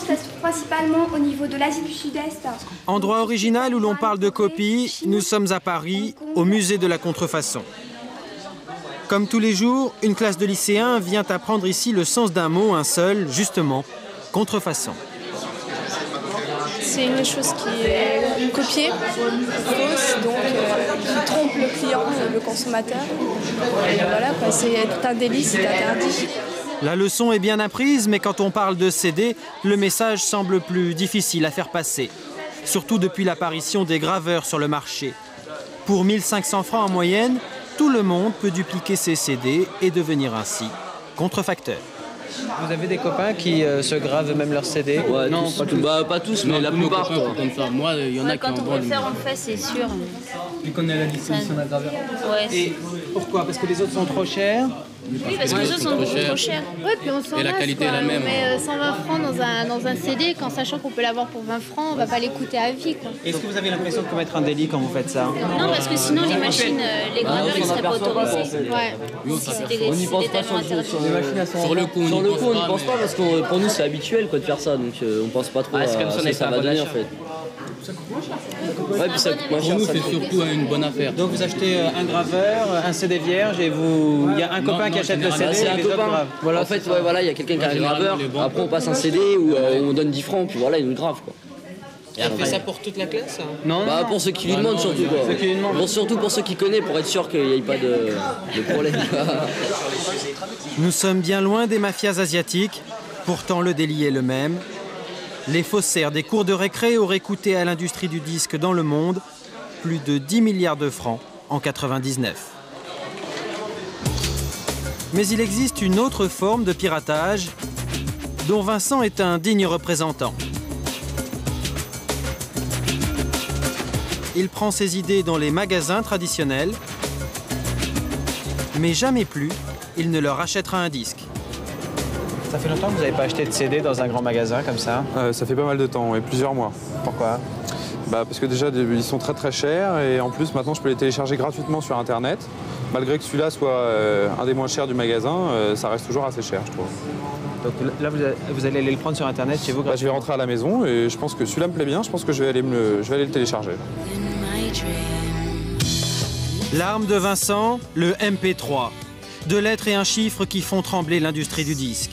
Ça se trouve principalement au niveau de l'Asie du Sud-Est. Endroit original où l'on parle de copie, nous sommes à Paris, au musée de la contrefaçon. Comme tous les jours, une classe de lycéens vient apprendre ici le sens d'un mot, un seul, justement, contrefaçon. C'est une chose qui est copiée, fausse, donc qui trompe le client, le consommateur. Et voilà, c'est un délit, c'est interdit. La leçon est bien apprise, mais quand on parle de CD, le message semble plus difficile à faire passer. Surtout depuis l'apparition des graveurs sur le marché. Pour 1500 francs en moyenne, tout le monde peut dupliquer ses CD et devenir ainsi contrefacteur. Vous avez des copains qui se gravent même leurs CD? Ouais, non, tous. Pas tous, mais la plupart. Comme ça. Moi, il y en a qui quand on veut le faire, on le fait, c'est sûr. Tu connais la disposition d'un graveur? Ouais. Et pourquoi? Parce que les autres sont trop chers? Oui, parce que les autres sont beaucoup trop chers. Oui, puis on s'en Et la qualité est la même. On met 120 francs dans un CD, quand sachant qu'on peut l'avoir pour 20 francs, on va pas l'écouter à vie, quoi. Est-ce que vous avez l'impression de commettre un délit quand vous faites ça? Non, parce que sinon, les machines, les graveurs, ils seraient pas autorisés. Ouais. On n'y pense pas sur le coup. Sur le coup, on n'y pense pas parce que pour nous c'est habituel quoi de faire ça, donc on pense pas trop à ce que ça va donner en fait. Ouais, puis ça coûte moins cher. Pour nous, c'est surtout une bonne affaire. Donc vous achetez un graveur, un CD vierge et il y a un copain qui achète le CD C'est et un les autres copain. gravent. Voilà, en fait, il y a quelqu'un qui a un graveur, après on passe un CD où on donne 10 francs, puis voilà, il nous grave quoi. Et après, fait ça pour toute la classe? Non, pour ceux qui lui demandent surtout quoi. Surtout pour ceux qui connaissent, pour être sûr qu'il n'y ait pas de problème. Nous sommes bien loin des mafias asiatiques, pourtant le délit est le même. Les faussaires des cours de récré auraient coûté à l'industrie du disque dans le monde plus de 10 milliards de francs en 1999. Mais il existe une autre forme de piratage dont Vincent est un digne représentant. Il prend ses idées dans les magasins traditionnels, mais jamais plus il ne leur achètera un disque. Ça fait longtemps que vous n'avez pas acheté de CD dans un grand magasin comme ça? Ça fait pas mal de temps, et plusieurs mois. Pourquoi? Parce que déjà, ils sont très très chers, et en plus, maintenant, je peux les télécharger gratuitement sur Internet. Malgré que celui-là soit un des moins chers du magasin, ça reste toujours assez cher, je trouve. Donc là, vous allez aller le prendre sur Internet chez vous gratuitement? Je vais rentrer à la maison, et je pense que celui-là me plaît bien, je pense que je vais aller le télécharger. L'arme de Vincent, le MP3. 2 lettres et un chiffre qui font trembler l'industrie du disque.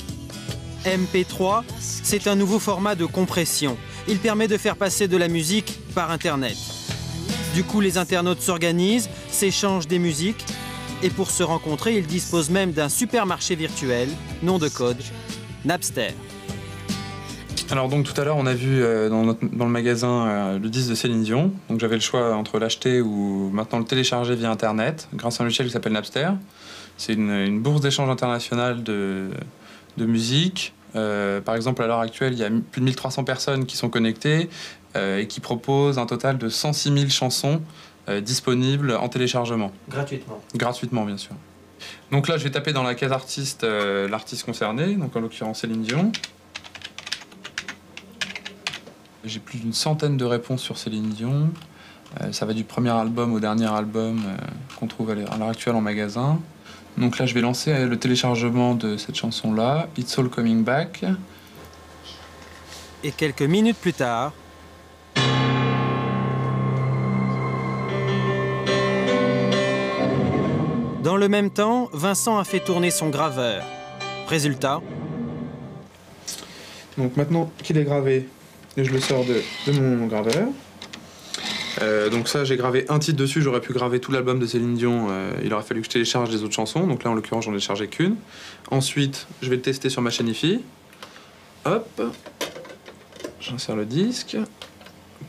MP3, c'est un nouveau format de compression. Il permet de faire passer de la musique par Internet. Du coup, les internautes s'organisent, s'échangent des musiques, et pour se rencontrer, ils disposent même d'un supermarché virtuel, nom de code, Napster. Alors donc tout à l'heure, on a vu dans le magasin le disque de Céline Dion. Donc j'avais le choix entre l'acheter ou maintenant le télécharger via Internet, grâce à un logiciel qui s'appelle Napster. C'est une bourse d'échange internationale de musique. Par exemple, à l'heure actuelle, il y a plus de 1300 personnes qui sont connectées et qui proposent un total de 106 000 chansons disponibles en téléchargement. Gratuitement? Gratuitement, bien sûr. Donc là, je vais taper dans la case artiste l'artiste concerné, donc en l'occurrence Céline Dion. J'ai plus d'une centaine de réponses sur Céline Dion. Ça va du premier album au dernier album qu'on trouve à l'heure actuelle en magasin. Donc là, je vais lancer le téléchargement de cette chanson-là, It's All Coming Back. Et quelques minutes plus tard... Dans le même temps, Vincent a fait tourner son graveur. Résultat... Donc maintenant qu'il est gravé, je le sors de mon graveur. Donc ça, j'ai gravé un titre dessus, j'aurais pu graver tout l'album de Céline Dion, il aurait fallu que je télécharge les autres chansons, donc là en l'occurrence j'en ai chargé qu'une. Ensuite, je vais le tester sur ma chaîne hi-fi. Hop, j'insère le disque,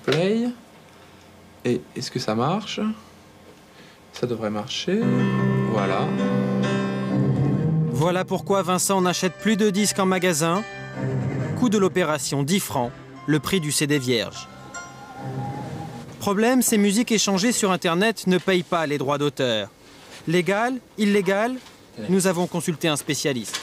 play, et est-ce que ça marche? Ça devrait marcher, voilà. Voilà pourquoi Vincent n'achète plus de disques en magasin. Coût de l'opération 10 francs, le prix du CD vierge. Problème, ces musiques échangées sur Internet ne payent pas les droits d'auteur. Légal, illégal, nous avons consulté un spécialiste.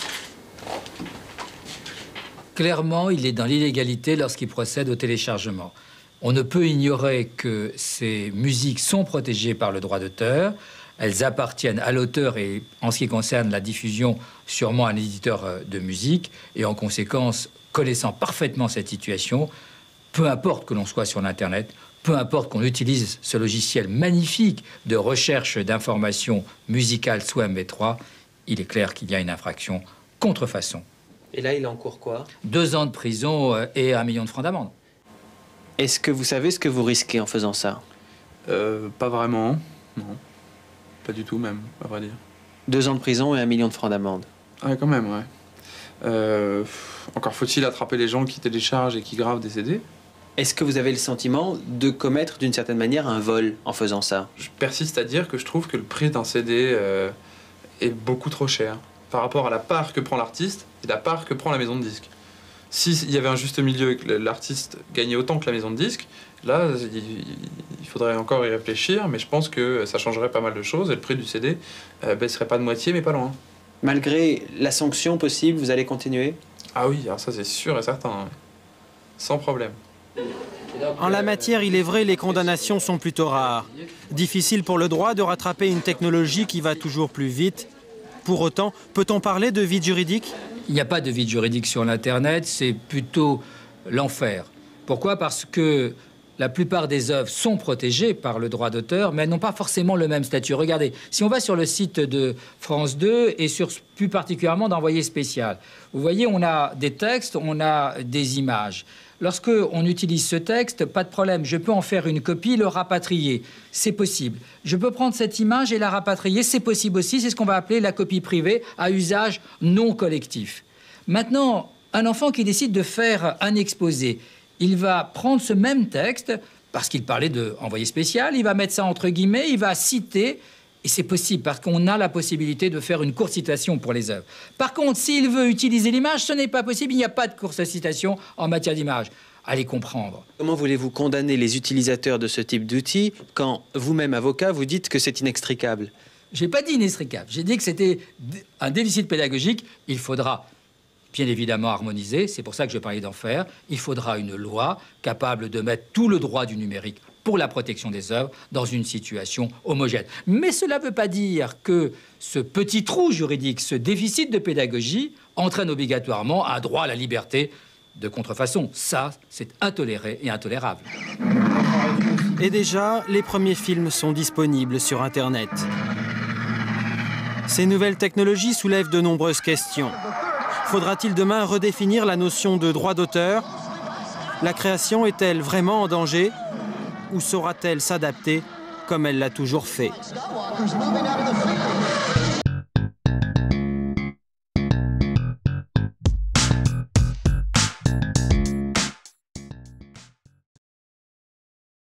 Clairement, il est dans l'illégalité lorsqu'il procède au téléchargement. On ne peut ignorer que ces musiques sont protégées par le droit d'auteur. elles appartiennent à l'auteur et, en ce qui concerne la diffusion, sûrement à un éditeur de musique. Et en conséquence, connaissant parfaitement cette situation, peu importe que l'on soit sur l'Internet, peu importe qu'on utilise ce logiciel magnifique de recherche d'informations musicales sous MP3, il est clair qu'il y a une infraction contrefaçon. Et là, il encourt quoi? 2 ans de prison et 1 million de francs d'amende. Est-ce que vous savez ce que vous risquez en faisant ça? Pas vraiment, non. Pas du tout même, à vrai dire. 2 ans de prison et 1 million de francs d'amende. Ouais, quand même, ouais. Encore faut-il attraper les gens qui téléchargent et qui gravent des CD. Est-ce que vous avez le sentiment de commettre d'une certaine manière un vol en faisant ça? Je persiste à dire que je trouve que le prix d'un CD est beaucoup trop cher par rapport à la part que prend l'artiste et la part que prend la maison de disques. S'il y avait un juste milieu et que l'artiste gagnait autant que la maison de disques, là, il faudrait encore y réfléchir, mais je pense que ça changerait pas mal de choses et le prix du CD baisserait pas de moitié, mais pas loin. Malgré la sanction possible, vous allez continuer? Ah oui, alors ça c'est sûr et certain, ouais. Sans problème. En la matière, il est vrai, les condamnations sont plutôt rares. Difficile pour le droit de rattraper une technologie qui va toujours plus vite. Pour autant, peut-on parler de vide juridique? Il n'y a pas de vide juridique sur l'Internet, c'est plutôt l'enfer. Pourquoi? Parce que la plupart des œuvres sont protégées par le droit d'auteur, mais elles n'ont pas forcément le même statut. Regardez, si on va sur le site de France 2 et plus particulièrement d'Envoyé spécial, vous voyez, on a des textes, on a des images. Lorsque on utilise ce texte, pas de problème, je peux en faire une copie, le rapatrier, c'est possible. Je peux prendre cette image et la rapatrier, c'est possible aussi, c'est ce qu'on va appeler la copie privée à usage non collectif. Maintenant, un enfant qui décide de faire un exposé, il va prendre ce même texte, parce qu'il parlait d'envoyé spécial, il va mettre ça entre guillemets, il va citer, et c'est possible, parce qu'on a la possibilité de faire une courte citation pour les œuvres. Par contre, s'il veut utiliser l'image, ce n'est pas possible, il n'y a pas de courte citation en matière d'image. Allez comprendre. Comment voulez-vous condamner les utilisateurs de ce type d'outils quand vous-même, avocat, vous dites que c'est inextricable? J'ai pas dit inextricable, j'ai dit que c'était un déficit pédagogique, il faudra bien évidemment harmoniser, c'est pour ça que je parlais d'en faire. Il faudra une loi capable de mettre tout le droit du numérique pour la protection des œuvres dans une situation homogène. Mais cela ne veut pas dire que ce petit trou juridique, ce déficit de pédagogie entraîne obligatoirement un droit à la liberté de contrefaçon. Ça, c'est intoléré et intolérable. Et déjà, les premiers films sont disponibles sur Internet. Ces nouvelles technologies soulèvent de nombreuses questions. Faudra-t-il demain redéfinir la notion de droit d'auteur? La création est-elle vraiment en danger? Ou saura-t-elle s'adapter comme elle l'a toujours fait?